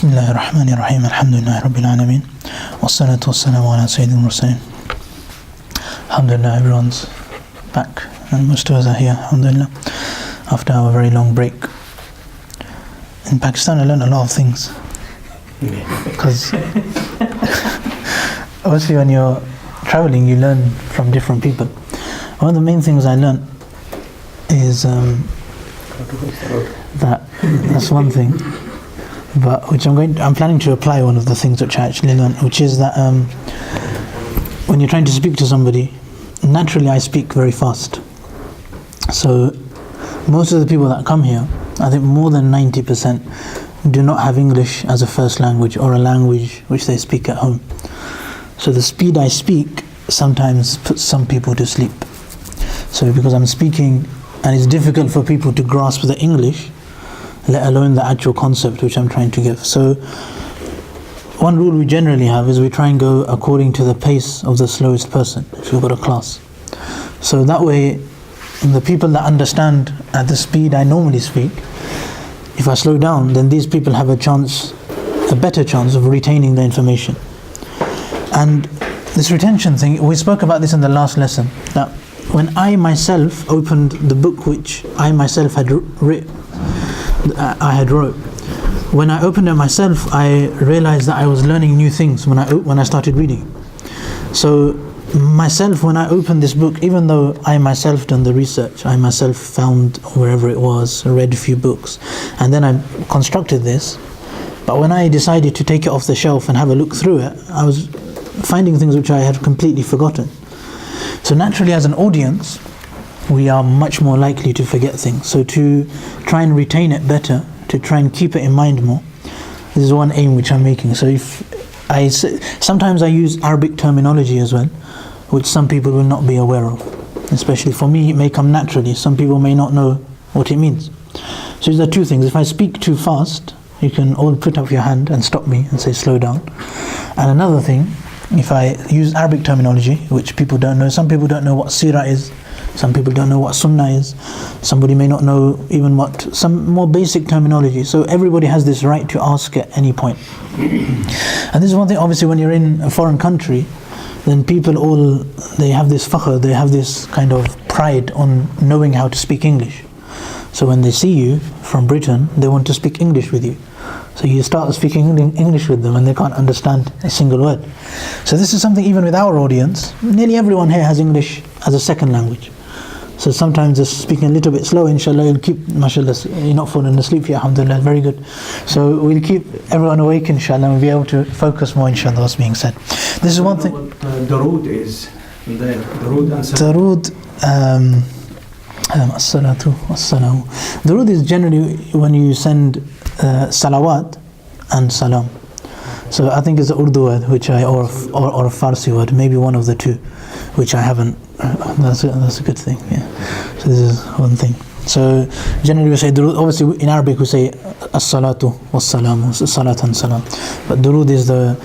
Bismillahir Rahmanir Rahim. Alhamdulillahi Rabbil Alameen. Wassalatu wassalamu ala Sayyidil Mursaleen. Alhamdulillah, everyone's back and most of us are here, alhamdulillah, after our very long break. In Pakistan I learned a lot of things, because obviously when you're traveling you learn from different people. One of the main things I learned is that's one thing, but which I'm planning to apply. One of the things which I actually learned, which is that when you're trying to speak to somebody, naturally I speak very fast. So most of the people that come here, I think more than 90% do not have English as a first language or a language which they speak at home. So the speed I speak sometimes puts some people to sleep. So because I'm speaking and it's difficult for people to grasp the English, let alone the actual concept which I'm trying to give. So one rule we generally have is we try and go according to the pace of the slowest person if we've got a class. So that way the people that understand at the speed I normally speak, if I slow down, then these people have a better chance of retaining the information. And this retention thing, we spoke about this in the last lesson, that when I myself opened the book which I myself had wrote, when I opened it myself, I realized that I was learning new things when I started reading. So myself, when I opened this book, even though I myself done the research, I myself found wherever it was, read a few books, and then I constructed this, but when I decided to take it off the shelf and have a look through it, I was finding things which I had completely forgotten. So naturally, as an audience, we are much more likely to forget things. So to try and retain it better, to try and keep it in mind more, this is one aim which I'm making. So sometimes I use Arabic terminology as well, which some people will not be aware of. Especially for me, it may come naturally. Some people may not know what it means. So there are two things. If I speak too fast, you can all put up your hand and stop me and say slow down. And another thing, if I use Arabic terminology, which people don't know, some people don't know what Seerah is, some people don't know what Sunnah is, somebody may not know even what, some more basic terminology. So everybody has this right to ask at any point. And this is one thing, obviously when you're in a foreign country, then people they have this fakhr, they have this kind of pride on knowing how to speak English. So when they see you from Britain, they want to speak English with you. So you start speaking English with them and they can't understand a single word. So this is something even with our audience, nearly everyone here has English as a second language. So sometimes just speaking a little bit slow, inshallah, you'll keep, mashallah, you're not falling asleep here, alhamdulillah, very good. So we'll keep everyone awake, inshallah, and we'll be able to focus more, inshallah, what's being said. This is one thing. Darood is there. Darood and Darood, as-salatu was-salam. Darood is generally when you send salawat and salam. So I think it's an Urdu word, which or a Farsi word, maybe one of the two, which I haven't. That's a good thing. Yeah. So this is one thing. So generally we say durood. Obviously in Arabic we say as-salatu was-salam, salat and salam. But durood is the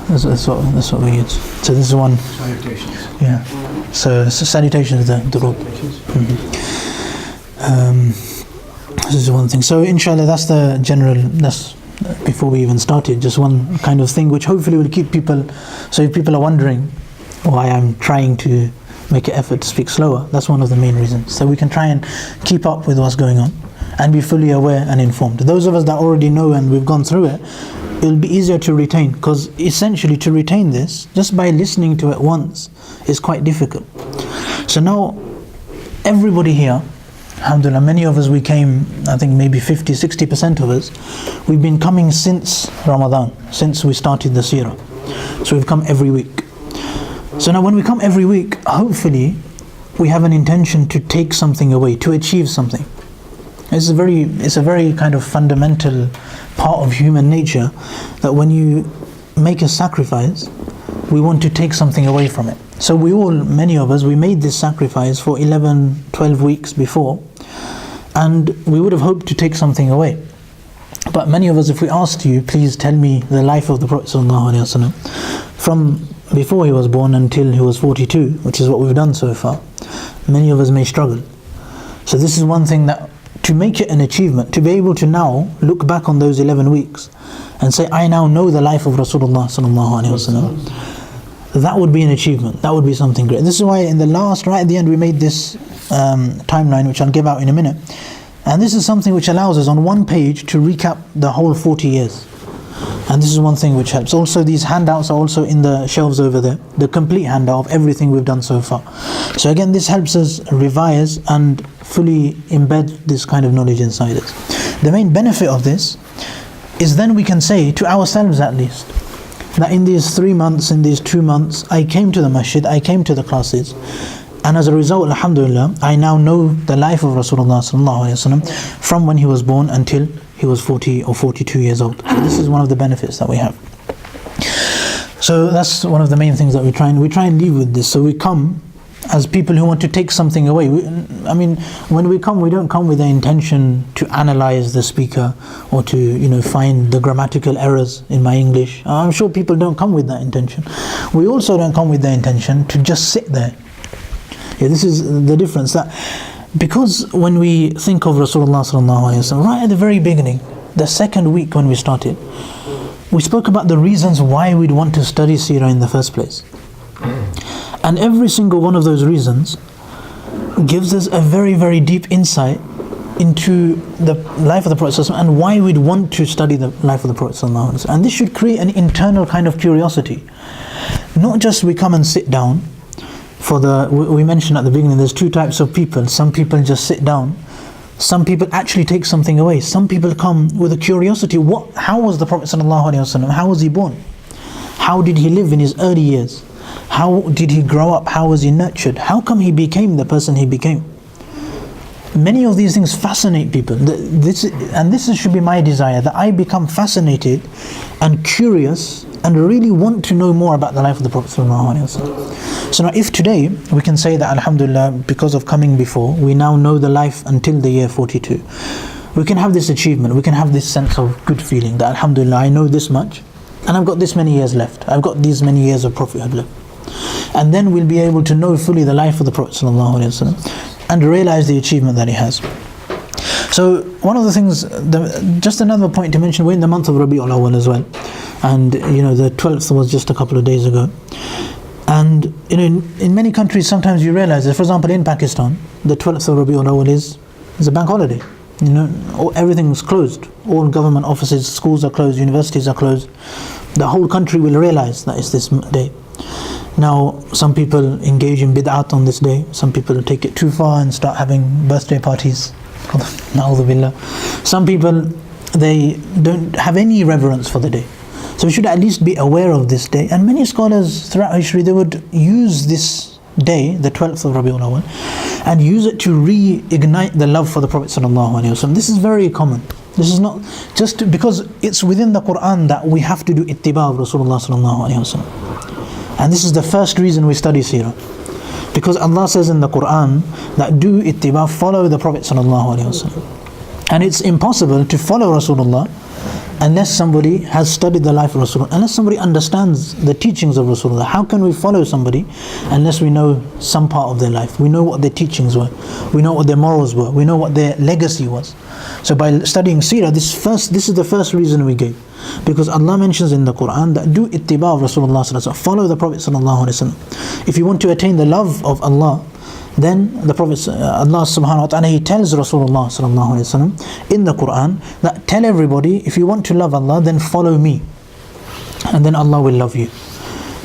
that's what we use. So this is one. Salutations. Yeah. So salutation is the durood. This is one thing. So inshallah, that's the general. That's before we even started. Just one kind of thing which hopefully will keep people. So if people are wondering why I'm trying to make an effort to speak slower, that's one of the main reasons. So we can try and keep up with what's going on and be fully aware and informed. Those of us that already know and we've gone through it, it'll be easier to retain, because essentially to retain this, just by listening to it once, is quite difficult. So now, everybody here, alhamdulillah, many of us, we came, I think maybe 50-60% of us, we've been coming since Ramadan, since we started the Seerah. So we've come every week. So now when we come every week, hopefully we have an intention to take something away, to achieve something. It's a very kind of fundamental part of human nature, that when you make a sacrifice, we want to take something away from it. So many of us, we made this sacrifice for 11-12 weeks before, and we would have hoped to take something away. But many of us, if we asked you, please tell me the life of the Prophet ﷺ, from before he was born until he was 42, which is what we've done so far, many of us may struggle. So this is one thing that to make it an achievement, to be able to now look back on those 11 weeks and say, I now know the life of Rasulullah sallallahu alaihi wasallam, that would be an achievement. That would be something great. This is why in the last, right at the end, we made this timeline, which I'll give out in a minute. And this is something which allows us on one page to recap the whole 40 years. And this is one thing which helps. Also, these handouts are also in the shelves over there, the complete handout of everything we've done so far. So again, this helps us revise and fully embed this kind of knowledge inside us. The main benefit of this is then we can say to ourselves at least, that in these 3 months, in these 2 months, I came to the masjid, I came to the classes, and as a result, alhamdulillah, I now know the life of Rasulullah sallallahu alaihi wasallam from when he was born until he was 40 or 42 years old. So this is one of the benefits that we have. So that's one of the main things that we try and live with this. So we come as people who want to take something away. When we come, we don't come with the intention to analyze the speaker or to find the grammatical errors in my English. I'm sure people don't come with that intention. We also don't come with the intention to just sit there. Yeah, this is the difference. That because when we think of Rasulullah sallallahu alaihi wasallam, right at the very beginning, the second week when we started, we spoke about the reasons why we'd want to study Seerah in the first place. And every single one of those reasons gives us a very, very deep insight into the life of the Prophet ﷺ and why we'd want to study the life of the Prophet ﷺ. And this should create an internal kind of curiosity. Not just we come and sit down. We mentioned at the beginning, there's two types of people. Some people just sit down. Some people actually take something away. Some people come with a curiosity. How was the Prophet ﷺ? How was he born? How did he live in his early years? How did he grow up? How was he nurtured? How come he became the person he became? Many of these things fascinate people. This should be my desire, that I become fascinated and curious and really want to know more about the life of the Prophet ﷺ. So now if today we can say that alhamdulillah, because of coming before, we now know the life until the year 42, we can have this achievement, we can have this sense of good feeling that alhamdulillah, I know this much and I've got this many years left, I've got these many years of prophethood left. And then we'll be able to know fully the life of the Prophet ﷺ and realize the achievement that he has. So one of the things, just another point to mention, we're in the month of Rabi'ul Awwal as well, and the 12th was just a couple of days ago. And in many countries sometimes you realize that, for example in Pakistan, the 12th of Rabi'ul Awwal is a bank holiday. Everything's closed. All government offices, schools are closed, universities are closed. The whole country will realize that it's this day. Now, some people engage in bid'at on this day. Some people take it too far and start having birthday parties. Na'udhu billah. Some people, they don't have any reverence for the day. So we should at least be aware of this day. And many scholars throughout history, they would use this day, the 12th of Rabi'ul Awwal, and use it to reignite the love for the Prophet ﷺ. This is very common. This is not just because it's within the Quran that we have to do ittiba of Rasulullah ﷺ. And this is the first reason we study Seerah. Because Allah says in the Quran that do ittiba, follow the Prophet ﷺ. And it's impossible to follow Rasulullah unless somebody has studied the life of Rasulullah, unless somebody understands the teachings of Rasulullah. How can we follow somebody unless we know some part of their life? We know what their teachings were, we know what their morals were, we know what their legacy was. So by studying Seerah, this is the first reason we gave. Because Allah mentions in the Quran that do ittiba of Rasulullah sallallahu alaihi wasallam, follow the Prophet sallallahu alaihi wasallam. If you want to attain the love of Allah, then the Prophet, Allah subhanahu wa ta'ala, he tells Rasulullah sallallahu alaihi wasallam in the Quran that tell everybody, if you want to love Allah, then follow me, and then Allah will love you.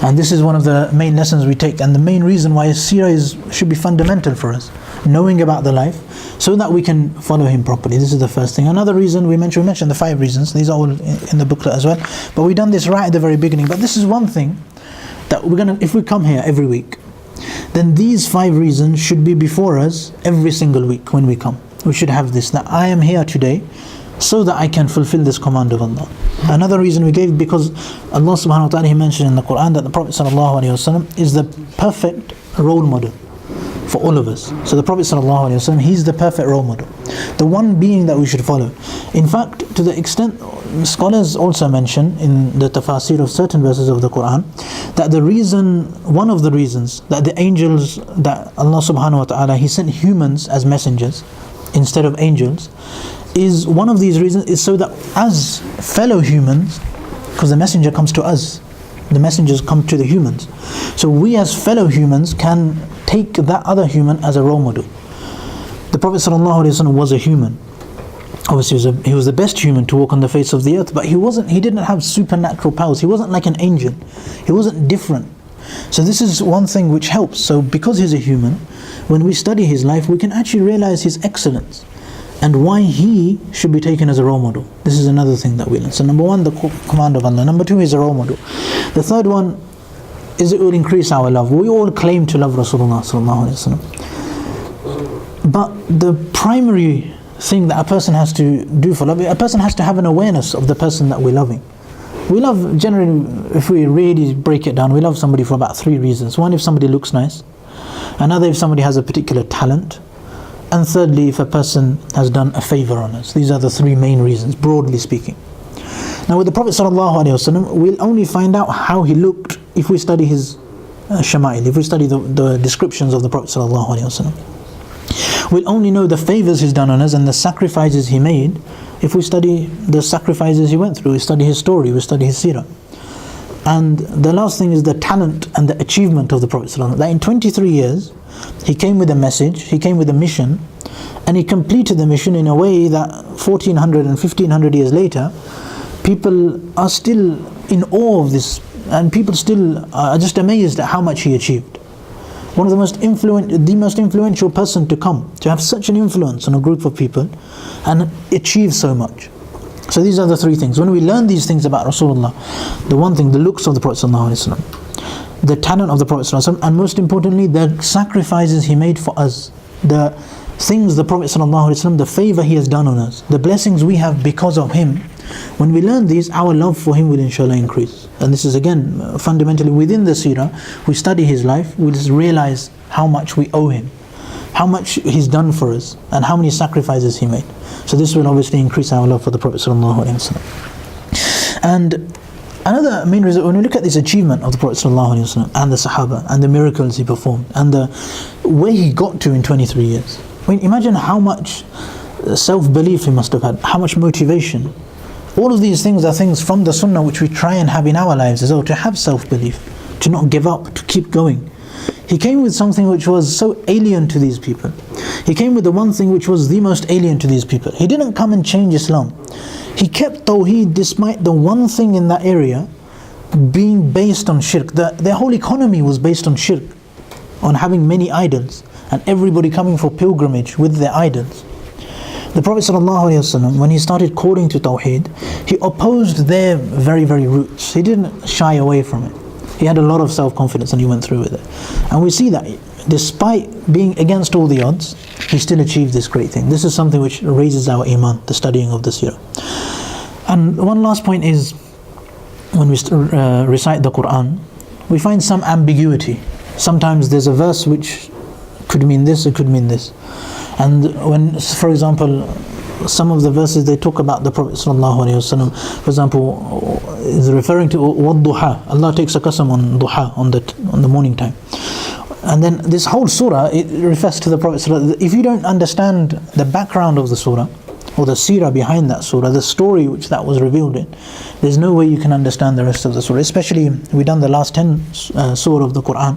And this is one of the main lessons we take, and the main reason why Seerah should be fundamental for us, knowing about the life, so that we can follow him properly. This is the first thing. Another reason we mentioned the 5 reasons. These are all in the booklet as well. But we've done this right at the very beginning. But this is one thing that if we come here every week, then these 5 reasons should be before us every single week when we come. We should have this, that I am here today so that I can fulfill this command of Allah. Another reason we gave, because Allah subhanahu wa ta'ala, he mentioned in the Quran that the Prophet sallallahu alaihi wasallam is the perfect role model for all of us. So the Prophet sallallahu alaihi wasallam, he's the perfect role model, the one being that we should follow. In fact, to the extent, scholars also mention in the tafasir of certain verses of the Quran that one of the reasons that the angels, that Allah subhanahu wa ta'ala, he sent humans as messengers, instead of angels, is one of these reasons is so that as fellow humans, because the messenger comes to us, the messengers come to the humans, so we as fellow humans can take that other human as a role model. The Prophet ﷺ was a human. Obviously he was the best human to walk on the face of the earth, but he didn't have supernatural powers. He wasn't like an angel. He wasn't different. So this is one thing which helps. So because he's a human, when we study his life, we can actually realize his excellence and why he should be taken as a role model. This is another thing that we learn. So number one, the command of Allah. Number two, he's a role model. The third one is it will increase our love. We all claim to love Rasulullah sallallahu alaihi wasallam. But the primary thing that a person has to do for love, a person has to have an awareness of the person that we're loving. We love, generally, if we really break it down, we love somebody for about 3 reasons. One, if somebody looks nice. Another, if somebody has a particular talent. And thirdly, if a person has done a favor on us. These are the 3 main reasons, broadly speaking. Now with the Prophet ﷺ, we'll only find out how he looked if we study his shama'il, if we study the descriptions of the Prophet ﷺ. We'll only know the favors he's done on us and the sacrifices he made if we study the sacrifices he went through, we study his story, we study his seerah. And the last thing is the talent and the achievement of the Prophet ﷺ. That in 23 years, he came with a message, he came with a mission, and he completed the mission in a way that 1400 and 1500 years later, people are still in awe of this, and people still are just amazed at how much he achieved. One of the most influential person to come, to have such an influence on a group of people and achieve so much. So these are the 3 things. When we learn these things about Rasulullah, the one thing, the looks of the Prophet ﷺ, the talent of the Prophet ﷺ, and most importantly, the sacrifices he made for us, the things the Prophet ﷺ, the favor he has done on us, the blessings we have because of him. When we learn these, our love for him will inshallah increase. And this is again fundamentally within the seerah. We study his life, we just realize how much we owe him, how much he's done for us, and how many sacrifices he made. So this will obviously increase our love for the Prophet ﷺ. And another main reason, when we look at this achievement of the Prophet ﷺ and the Sahaba and the miracles he performed and the way he got to in 23 years. I mean, imagine how much self-belief he must have had, how much motivation. All of these things are things from the sunnah which we try and have in our lives as well, to have self-belief, to not give up, to keep going. He came with something which was so alien to these people. He came with the one thing which was the most alien to these people. He didn't come and change Islam. He kept Tawheed despite the one thing in that area being based on shirk. Their whole economy was based on shirk, on having many idols, and everybody coming for pilgrimage with their idols. The Prophet ﷺ, when he started calling to Tawheed, he opposed their very, very roots. He didn't shy away from it. He had a lot of self-confidence and he went through with it. And we see that despite being against all the odds, he still achieved this great thing. This is something which raises our iman, the studying of the seerah. And one last point is, when we recite the Quran, we find some ambiguity. Sometimes there's a verse which could mean this, it could mean this. And when, for example, some of the verses they talk about the Prophet ﷺ, for example, is referring to وَالضُّحَى. Allah takes a qasam on duha, on the morning time. And then this whole surah, it refers to the Prophet ﷺ. If you don't understand the background of the surah, or the seerah behind that surah, the story which that was revealed in, there's no way you can understand the rest of the surah. Especially, we've done the last 10 surah of the Quran.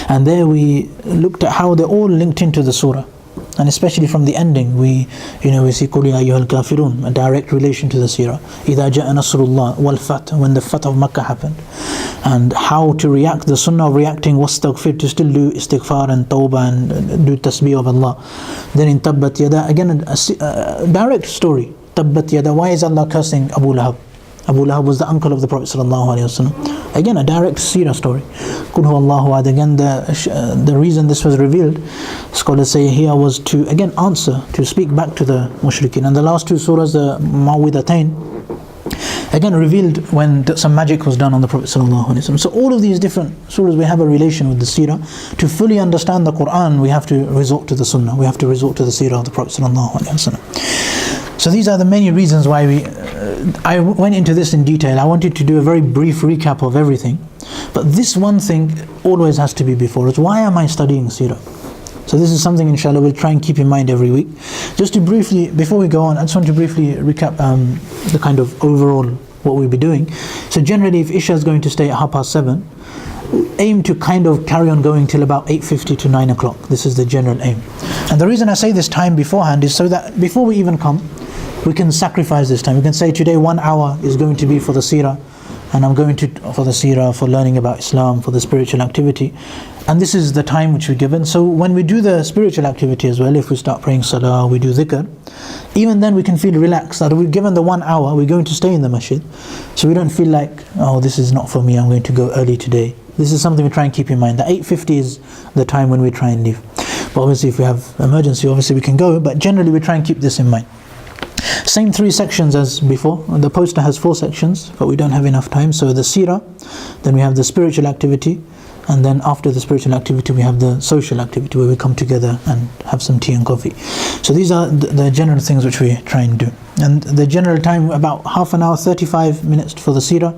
And there we looked at how they're all linked into the surah. And especially from the ending, we see قُلْ يَا أَيُّهَا الْكَافِرُونَ, a direct relation to the seerah. إِذَا جَاءَ نَصْرُ اللَّهِ وَالْفَتْحُ, when the Fath of Makkah happened. And how to react, the sunnah of reacting was taghfir, to still do istighfar and tawbah and do tasbih of Allah. Then in Tabbat Yada, again a direct story. Tabbat Yada, why is Allah cursing Abu Lahab? Abu Lahab was the uncle of the Prophet ﷺ. Again, a direct seerah story. Qul huwallahu ahad. Again, the reason this was revealed, scholars say here, was to again answer, to speak back to the mushrikeen. And the last 2 surahs, the Ma'widatain, again revealed when some magic was done on the Prophet ﷺ. So all of these different surahs, we have a relation with the seerah. To fully understand the Quran, we have to resort to the sunnah. We have to resort to the seerah of the Prophet ﷺ. So these are the many reasons why I went into this in detail. I wanted to do a very brief recap of everything. But this one thing always has to be before us. Why am I studying seerah? So this is something inshallah we'll try and keep in mind every week. Just to briefly, before we go on, I just want to briefly recap the kind of overall what we'll be doing. So generally if Isha is going to stay at 7:30, aim to kind of carry on going till about 8:50 to 9 o'clock. This is the general aim. And the reason I say this time beforehand is so that before we even come, we can sacrifice this time. We can say today 1 hour is going to be for the seerah, and I'm going to for the seerah, for learning about Islam, for the spiritual activity. And this is the time which we're given. So when we do the spiritual activity as well, if we start praying salah, we do dhikr, even then we can feel relaxed that we're given the 1 hour, we're going to stay in the masjid. So we don't feel like, oh, this is not for me, I'm going to go early today. This is something we try and keep in mind. The 8:50 is the time when we try and leave. But obviously if we have emergency, obviously we can go, but generally we try and keep this in mind. Same 3 sections as before. The poster has 4 sections, but we don't have enough time. So the seerah, then we have the spiritual activity, and then after the spiritual activity we have the social activity where we come together and have some tea and coffee. So these are the general things which we try and do. And the general time, about half an hour, 35 minutes for the seerah,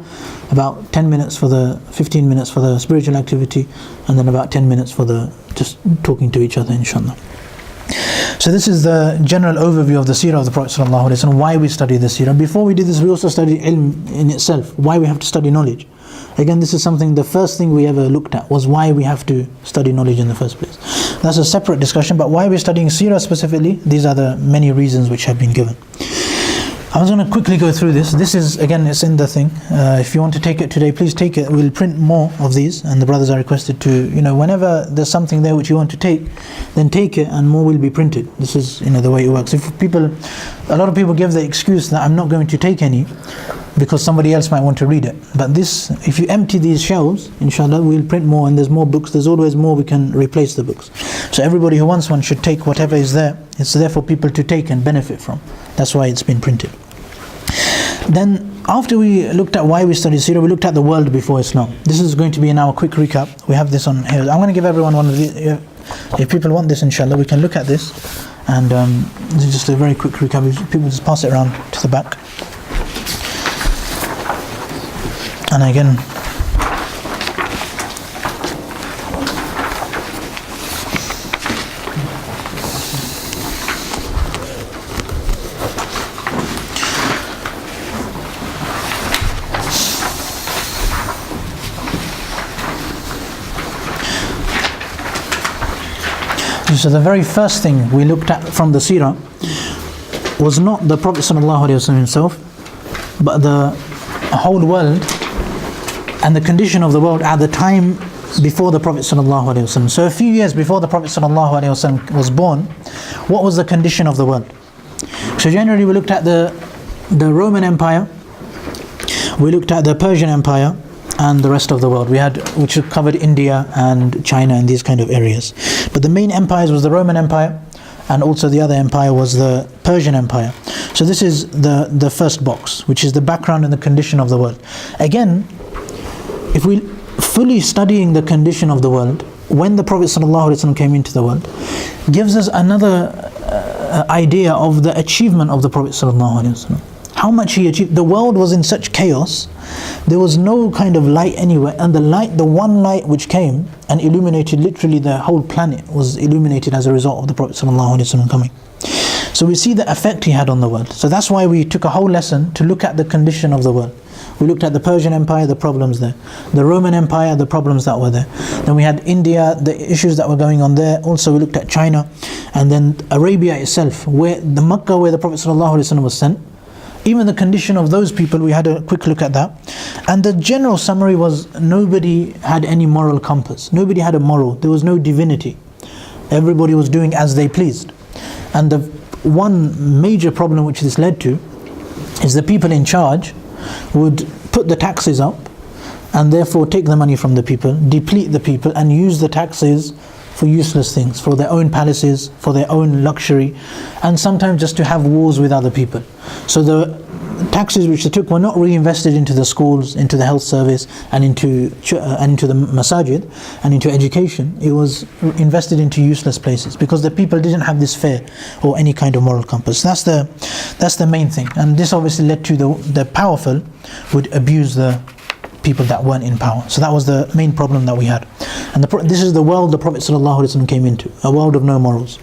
about 10 minutes for the 15 minutes for the spiritual activity, and then about 10 minutes for the just talking to each other, inshallah. So this is the general overview of the seerah of the Prophet ﷺ, why we study the seerah. Before we did this, we also studied ilm in itself, why we have to study knowledge. Again, this is something, the first thing we ever looked at was why we have to study knowledge in the first place. That's a separate discussion, but why we're studying seerah specifically, these are the many reasons which have been given. I was going to quickly go through this. This is, again, it's in the thing. If you want to take it today, please take it. We'll print more of these, and the brothers are requested to, whenever there's something there which you want to take, then take it, and more will be printed. This is, the way it works. If a lot of people give the excuse that I'm not going to take any, because somebody else might want to read it. But this, if you empty these shelves, inshallah, we'll print more, and there's more books. There's always more, we can replace the books. So everybody who wants one should take whatever is there. It's there for people to take and benefit from. That's why it's been printed. Then after we looked at why we studied seerah, we looked at the world before Islam. This is going to be now a quick recap. We have this on here. I'm going to give everyone one of these. If people want this, inshallah, we can look at this. And this is just a very quick recap. People just pass it around to the back. And again, so the very first thing we looked at from the seerah was not the Prophet ﷺ himself, but the whole world and the condition of the world at the time before the Prophet ﷺ. So a few years before the Prophet ﷺ was born, what was the condition of the world? So generally we looked at the Roman Empire, we looked at the Persian Empire, and the rest of the world. Which covered India and China and these kind of areas. But the main empires was the Roman Empire, and also the other empire was the Persian Empire. So this is the first box, which is the background and the condition of the world. Again, if we fully studying the condition of the world, when the Prophet ﷺ came into the world, gives us another idea of the achievement of the Prophet ﷺ. How much he achieved. The world was in such chaos, there was no kind of light anywhere, and the one light which came and illuminated literally the whole planet was illuminated as a result of the Prophet ﷺ coming. So we see the effect he had on the world. So that's why we took a whole lesson to look at the condition of the world. We looked at the Persian Empire, the problems there. The Roman Empire, the problems that were there. Then we had India, the issues that were going on there. Also we looked at China, and then Arabia itself, where the Makkah, where the Prophet ﷺ was sent. Even the condition of those people, we had a quick look at that. And the general summary was nobody had any moral compass. Nobody had a moral. There was no divinity. Everybody was doing as they pleased. And the one major problem which this led to is the people in charge would put the taxes up and therefore take the money from the people, deplete the people, and use the taxes for useless things, for their own palaces, for their own luxury, and sometimes just to have wars with other people. So the taxes which they took were not reinvested into the schools, into the health service, and into the masajid, and into education. It was invested into useless places, because the people didn't have this fair or any kind of moral compass. That's the main thing. And this obviously led to the powerful would abuse the people that weren't in power. So that was the main problem that we had. And this is the world the Prophet ﷺ came into, a world of no morals.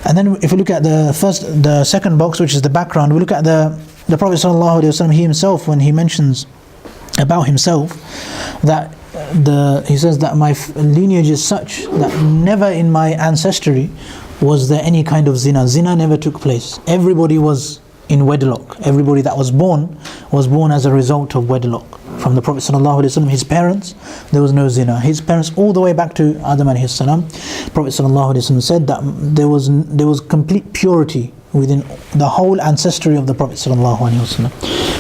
And then if we look at the second box, which is the background, we look at the Prophet ﷺ, he himself, when he mentions about himself, that he says that my lineage is such that never in my ancestry was there any kind of zina. Zina never took place. Everybody was in wedlock. Everybody that was born as a result of wedlock. From the Prophet ﷺ, his parents, there was no zina. His parents, all the way back to Adam alayhi salam, Prophet ﷺ said that there was complete purity within the whole ancestry of the Prophet ﷺ.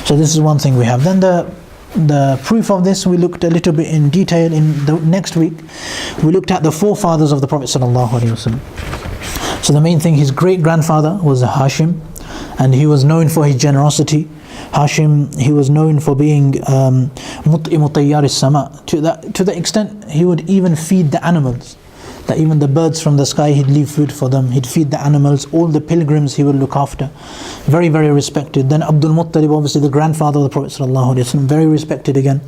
So this is one thing we have. Then the proof of this, we looked a little bit in detail in the next week. We looked at the forefathers of the Prophet ﷺ. So the main thing, his great-grandfather was Hashim, and he was known for his generosity. Hashim, he was known for being mut'imu tayyar as-sama, to the extent he would even feed the animals. That even the birds from the sky, he'd leave food for them, he'd feed the animals, all the pilgrims he would look after. Very, very respected. Then Abdul Muttalib, obviously the grandfather of the Prophet ﷺ, very respected again.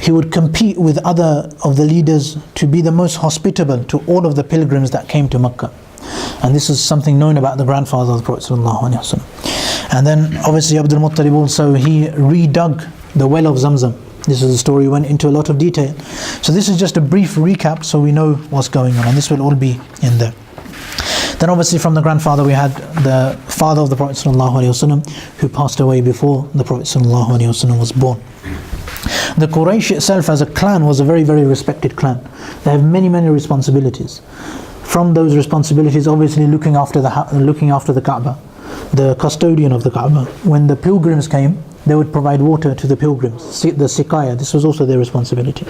He would compete with other of the leaders to be the most hospitable to all of the pilgrims that came to Makkah. And this is something known about the grandfather of the Prophet ﷺ. And then obviously Abdul Muttalib also, he redug the well of Zamzam. This is a story, went into a lot of detail. So this is just a brief recap so we know what's going on, and this will all be in there. Then obviously from the grandfather we had the father of the Prophet ﷺ, who passed away before the Prophet ﷺ was born. The Quraysh itself as a clan was a very, very respected clan. They have many, many responsibilities. From those responsibilities, obviously looking after the Kaaba, the custodian of the Kaaba. When the pilgrims came, they would provide water to the pilgrims, the siqaya, this was also their responsibility.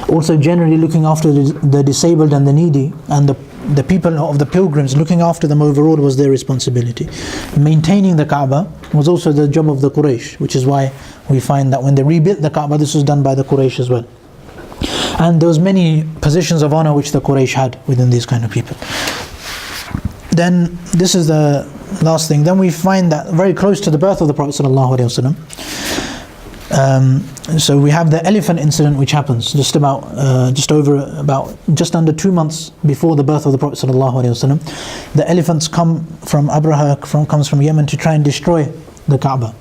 Also generally looking after the disabled and the needy, and the people of the pilgrims, looking after them overall was their responsibility. Maintaining the Kaaba was also the job of the Quraysh, which is why we find that when they rebuilt the Kaaba, this was done by the Quraysh as well. And there was many positions of honor which the Quraysh had within these kind of people. Then this is the last thing. Then we find that very close to the birth of the Prophet ﷺ, so we have the elephant incident which happens just under 2 months before the birth of the Prophet ﷺ. The elephants come from Abraha, comes from Yemen to try and destroy the Kaaba.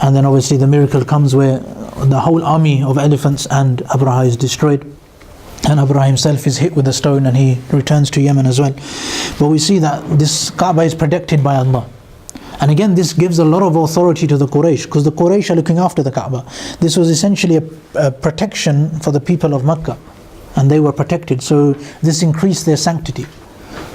And then obviously the miracle comes where the whole army of elephants and Abraha is destroyed. And Abraha himself is hit with a stone and he returns to Yemen as well. But we see that this Kaaba is protected by Allah. And again, this gives a lot of authority to the Quraysh, because the Quraysh are looking after the Kaaba. This was essentially a protection for the people of Makkah, and they were protected. So this increased their sanctity.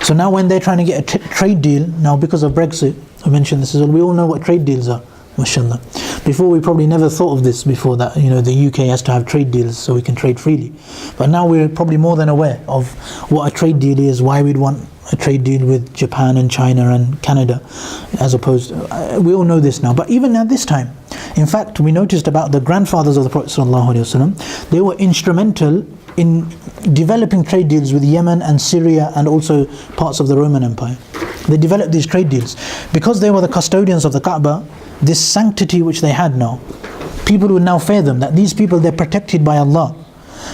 So now when they're trying to get a trade deal, now because of Brexit, I mentioned this as well, we all know what trade deals are, mashallah. Before we probably never thought of this before, that the UK has to have trade deals so we can trade freely. But now we're probably more than aware of what a trade deal is, why we'd want a trade deal with Japan and China and Canada, as opposed to, we all know this now. But even at this time, in fact, we noticed about the grandfathers of the Prophet ﷺ, they were instrumental in developing trade deals with Yemen and Syria and also parts of the Roman Empire. They developed these trade deals because they were the custodians of the Kaaba. This sanctity which they had now, people would now fear them, that these people, they're protected by Allah.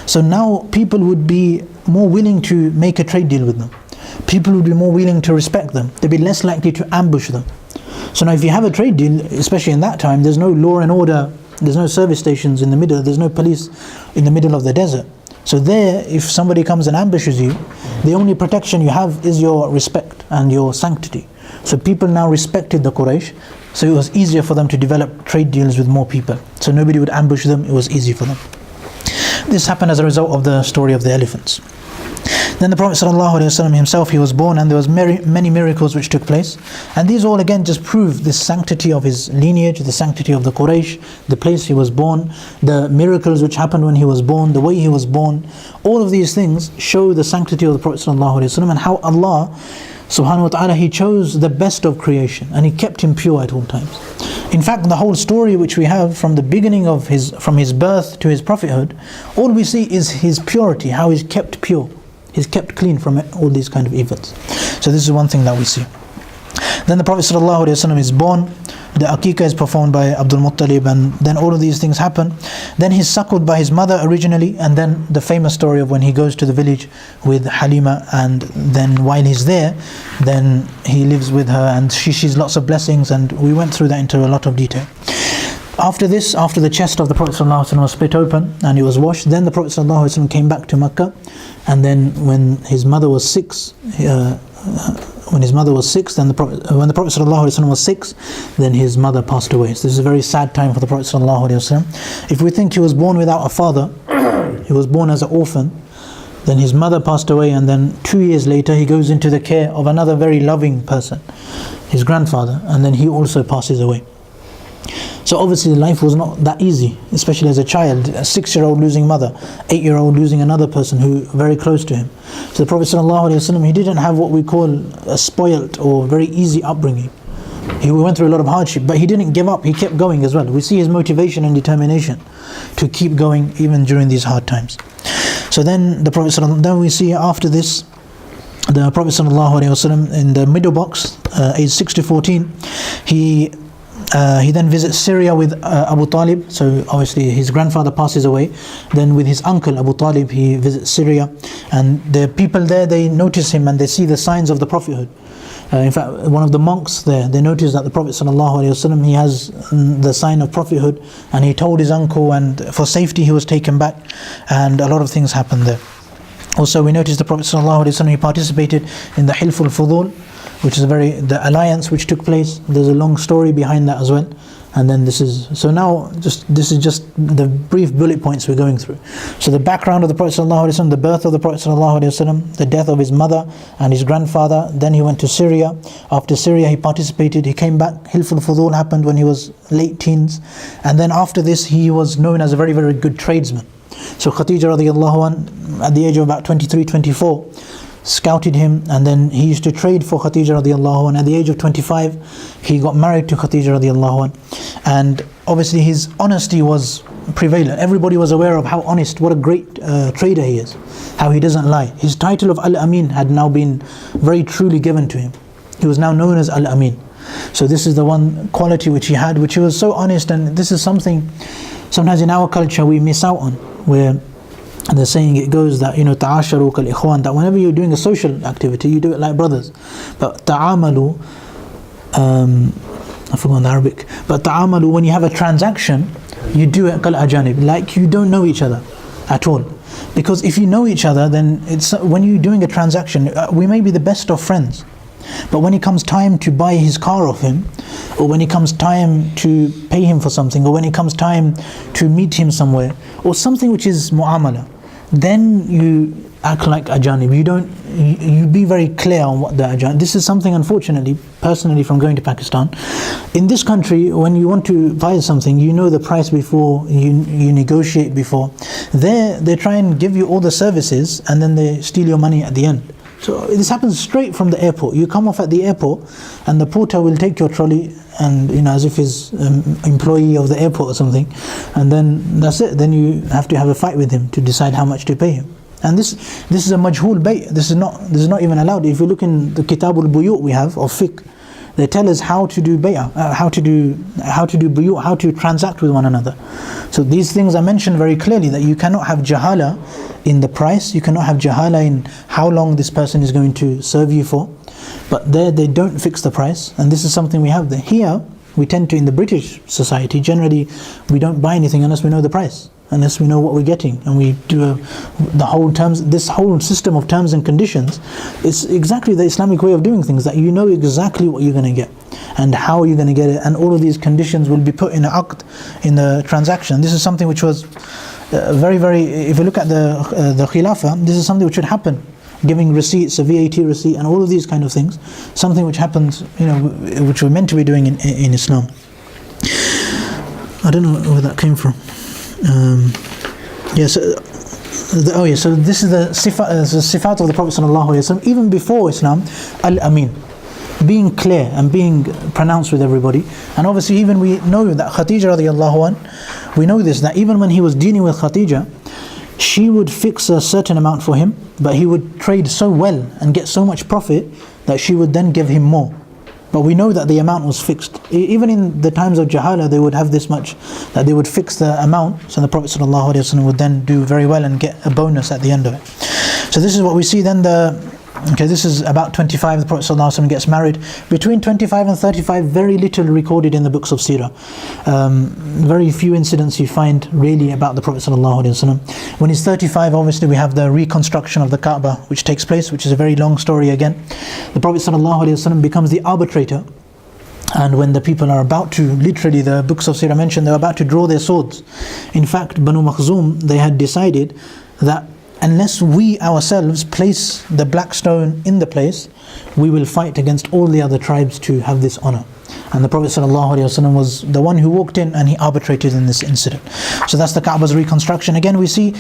So now people would be more willing to make a trade deal with them. People would be more willing to respect them. They'd be less likely to ambush them. So now if you have a trade deal, especially in that time, there's no law and order, there's no service stations in the middle, there's no police in the middle of the desert. So there, if somebody comes and ambushes you, the only protection you have is your respect and your sanctity. So people now respected the Quraysh, so it was easier for them to develop trade deals with more people. So nobody would ambush them, it was easy for them. This happened as a result of the story of the elephants. Then the Prophet ﷺ himself, he was born, and there was many miracles which took place. And these all again just prove the sanctity of his lineage, the sanctity of the Quraysh, the place he was born, the miracles which happened when he was born, the way he was born. All of these things show the sanctity of the Prophet ﷺ and how Allah subhanahu wa ta'ala, he chose the best of creation and he kept him pure at all times. In fact, the whole story which we have from the beginning of from his birth to his prophethood, all we see is his purity, how he's kept pure. He's kept clean from all these kind of evils. So this is one thing that we see. Then the Prophet ﷺ is born. The Aqiqah is performed by Abdul Muttalib, and then all of these things happen. Then he's suckled by his mother originally, and then the famous story of when he goes to the village with Halima, and then while he's there, then he lives with her, and she sees lots of blessings, and we went through that into a lot of detail. After this, after the chest of the Prophet ﷺ was split open and it was washed, then the Prophet ﷺ came back to Mecca, and then when his mother was 6, when the Prophet ﷺ was 6, then his mother passed away. So this is a very sad time for the Prophet ﷺ. If we think he was born without a father, he was born as an orphan, then his mother passed away, and then 2 years later he goes into the care of another very loving person, his grandfather, and then he also passes away. So obviously life was not that easy, especially as a child, a 6-year-old losing mother, 8-year-old losing another person who very close to him. So the Prophet ﷺ, he didn't have what we call a spoilt or very easy upbringing. He went through a lot of hardship, but he didn't give up, he kept going as well. We see his motivation and determination to keep going even during these hard times. So then the Prophet then we see after this, the Prophet ﷺ in the middle box, age 6 to 14, he then visits Syria with Abu Talib. So obviously his grandfather passes away. Then with his uncle Abu Talib, he visits Syria, and the people there, they notice him and they see the signs of the prophethood. In fact, one of the monks there, they noticed that the Prophet ﷺ, he has the sign of prophethood, and he told his uncle, and for safety he was taken back, and a lot of things happened there. Also we noticed the Prophet ﷺ, he participated in the Hilf al-Fudul, which is the alliance which took place. There's a long story behind that as well. And then this is just the brief bullet points we're going through. So the background of the Prophet ﷺ, the birth of the Prophet ﷺ, the death of his mother and his grandfather. Then he went to Syria. After Syria he participated, he came back. Hilf al-Fudul happened when he was late teens. And then after this he was known as a very, very good tradesman. So Khadija radiallahu anh, at the age of about 23, 24, scouted him, and then he used to trade for Khadija radiallahu anh. At the age of 25 he got married to Khadija radiallahu anh, and obviously his honesty was prevalent. Everybody was aware of how honest, what a great trader he is, how he doesn't lie. His title of Al-Amin had now been very truly given to him. He was now known as Al-Amin. So this is the one quality which he had, which he was so honest. And this is something sometimes in our culture we miss out on, where the saying it goes that, ta'asharu kal ikhwan, that whenever you're doing a social activity, you do it like brothers. But ta'amalu, I forgot the Arabic, but ta'amalu, when you have a transaction, you do it kal ajanib, like you don't know each other at all. Because if you know each other, then it's when you're doing a transaction, we may be the best of friends, but when it comes time to buy his car off him, or when it comes time to pay him for something, or when it comes time to meet him somewhere, or something which is mu'amala, then you act like ajanib. You be very clear on what the ajanib. This is something, unfortunately, personally, from going to Pakistan. In this country, when you want to buy something, you know the price before, you negotiate before. There, they try and give you all the services, and then they steal your money at the end. So this happens straight from the airport. You come off at the airport, and the porter will take your trolley, and as if he's employee of the airport or something, and then that's it. Then you have to have a fight with him to decide how much to pay him. And this is a majhul bay'. This is not even allowed. If you look in the Kitabul Buyut we have of fiqh, they tell us how to do bay'ah, how to do buyut, how to transact with one another. So these things are mentioned very clearly, that you cannot have jahala in the price, you cannot have jahala in how long this person is going to serve you for. But there they don't fix the price, and this is something we have there. Here we tend to, in the British society, generally we don't buy anything unless we know the price, unless we know what we're getting, and we do this whole system of terms and conditions. It's exactly the Islamic way of doing things, that you know exactly what you're going to get and how you're going to get it, and all of these conditions will be put in an aqd, in the transaction. This is something which was very, very, if you look at the Khilafah, this is something which should happen, giving receipts, a VAT receipt, and all of these kind of things, something which happens, which we're meant to be doing in Islam. I don't know where that came from. So this is the sifat of the Prophet ﷺ, even before Islam, Al-Amin, being clear and being pronounced with everybody. And obviously even we know that Khadija radiallahu anh, we know this, that even when he was dealing with Khadija, she would fix a certain amount for him, but he would trade so well and get so much profit that she would then give him more. But we know that the amount was fixed. Even in the times of Jahala, they would have this much, that they would fix the amount, so the Prophet ﷺ would then do very well and get a bonus at the end of it. So this is what we see then. This is about 25, the Prophet ﷺ gets married. Between 25 and 35, very little recorded in the books of Seerah. Very few incidents you find really about the Prophet ﷺ. When he's 35, obviously we have the reconstruction of the Kaaba, which takes place, which is a very long story again. The Prophet ﷺ becomes the arbitrator. And when the people are about to, literally the books of Seerah mention, they're about to draw their swords. In fact, Banu Makhzum, they had decided that unless we ourselves place the black stone in the place, we will fight against all the other tribes to have this honor. And the Prophet ﷺ was the one who walked in and he arbitrated in this incident. So that's the Ka'ba's reconstruction. Again, we see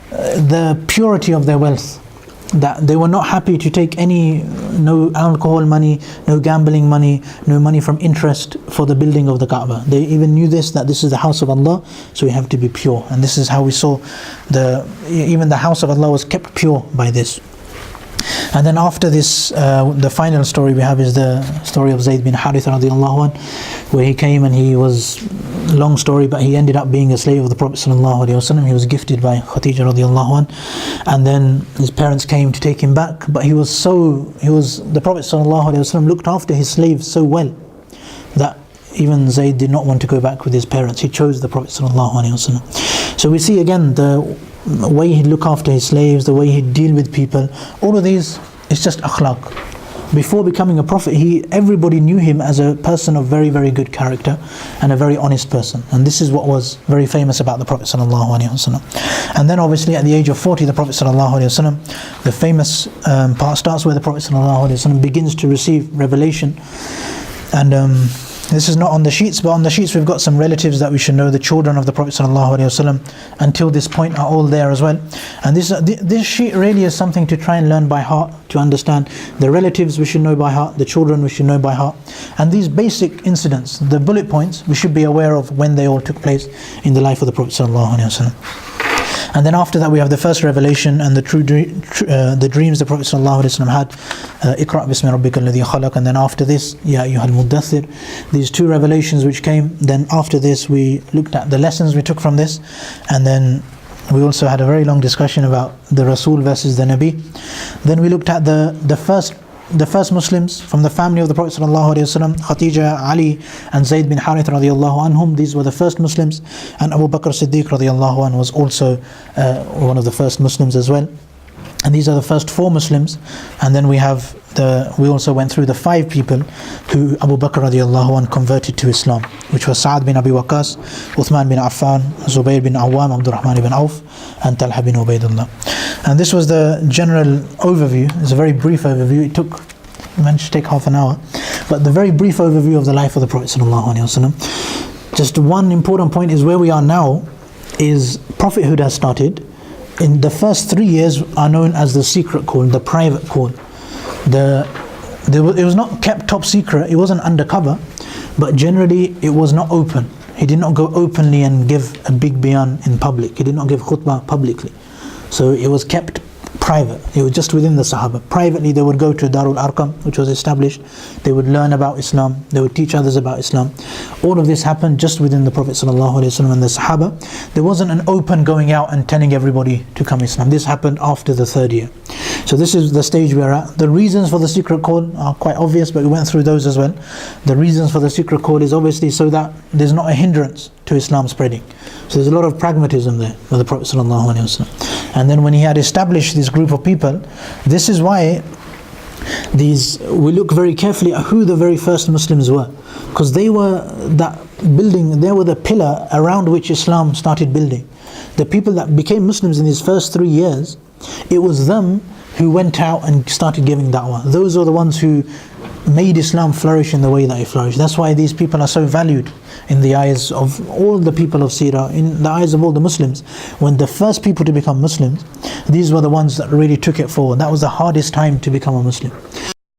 the purity of their wealth, that they were not happy to take no alcohol money, no gambling money, no money from interest for the building of the Kaaba. They even knew that this is the house of Allah, so we have to be pure. And this is how we saw even the house of Allah was kept pure by this. And then after this, the final story we have is the story of Zayd bin Haritha radiallahu anh, where he came and he was, long story, but he ended up being a slave of the Prophet sallallahu alaihi wasallam. He was gifted by Khadija radiallahu anh, and then his parents came to take him back, but the Prophet sallallahu alaihi wasallam looked after his slaves so well that even Zayd did not want to go back with his parents. He chose the Prophet sallallahu alaihi wasallam. So we see again the way he'd look after his slaves, the way he'd deal with people. All of these is just akhlaq. Before becoming a prophet, everybody knew him as a person of very, very good character and a very honest person. And this is what was very famous about the Prophet ﷺ. And then obviously at the age of 40, the Prophet ﷺ, the famous part starts where the Prophet ﷺ begins to receive revelation. And this is not on the sheets, but on the sheets we've got some relatives that we should know. The children of the Prophet ﷺ until this point are all there as well. And this sheet really is something to try and learn by heart, to understand. The relatives we should know by heart, the children we should know by heart. And these basic incidents, the bullet points, we should be aware of when they all took place in the life of the Prophet ﷺ. And then after that we have the first revelation and the the dreams the Prophet ﷺ had. Iqra' bismi rabbika alladhi khalaq. And then after this, Ya ayyuhal muddathir. These two revelations which came. Then after this we looked at the lessons we took from this. And then we also had a very long discussion about the Rasul versus the Nabi. Then we looked at the first Muslims from the family of the Prophet ﷺ, Khadija, Ali and Zayd bin Harith radiallahu anhum. These were the first Muslims, and Abu Bakr Siddiq radiallahu anh was also one of the first Muslims as well. And these are the first four Muslims. And then we also went through the five people who Abu Bakr radiallahu anh converted to Islam, which was Sa'ad bin Abi Waqqas, Uthman bin Affan, Zubayr bin Awam, Abdurrahman ibn Auf, and Talha bin Ubaidullah. And this was the general overview. It's a very brief overview. It managed to take half an hour, but the very brief overview of the life of the Prophet ﷺ. Just one important point is where we are now is prophethood has started. In the first 3 years are known as the secret call, the private call. It was not kept top secret, it wasn't undercover, but generally it was not open. He did not go openly and give a big bayan in public. He did not give khutbah publicly. So it was kept private. It was just within the Sahaba. Privately they would go to Darul Arqam, which was established. They would learn about Islam. They would teach others about Islam. All of this happened just within the Prophet ﷺ and the Sahaba. There wasn't an open going out and telling everybody to come Islam. This happened after the 3rd year. So this is the stage we're at. The reasons for the secret call are quite obvious, but we went through those as well. The reasons for the secret call is obviously so that there's not a hindrance to Islam spreading. So there's a lot of pragmatism there with the Prophet ﷺ. And then when he had established this group of people, this is why we look very carefully at who the very first Muslims were, because they were that building, they were the pillar around which Islam started building. The people that became Muslims in these first 3 years, it was them who went out and started giving da'wah. Those are the ones who made Islam flourish in the way that it flourished. That's why these people are so valued in the eyes of all the people of Seerah, in the eyes of all the Muslims. When the first people to become Muslims, these were the ones that really took it forward. That was the hardest time to become a Muslim.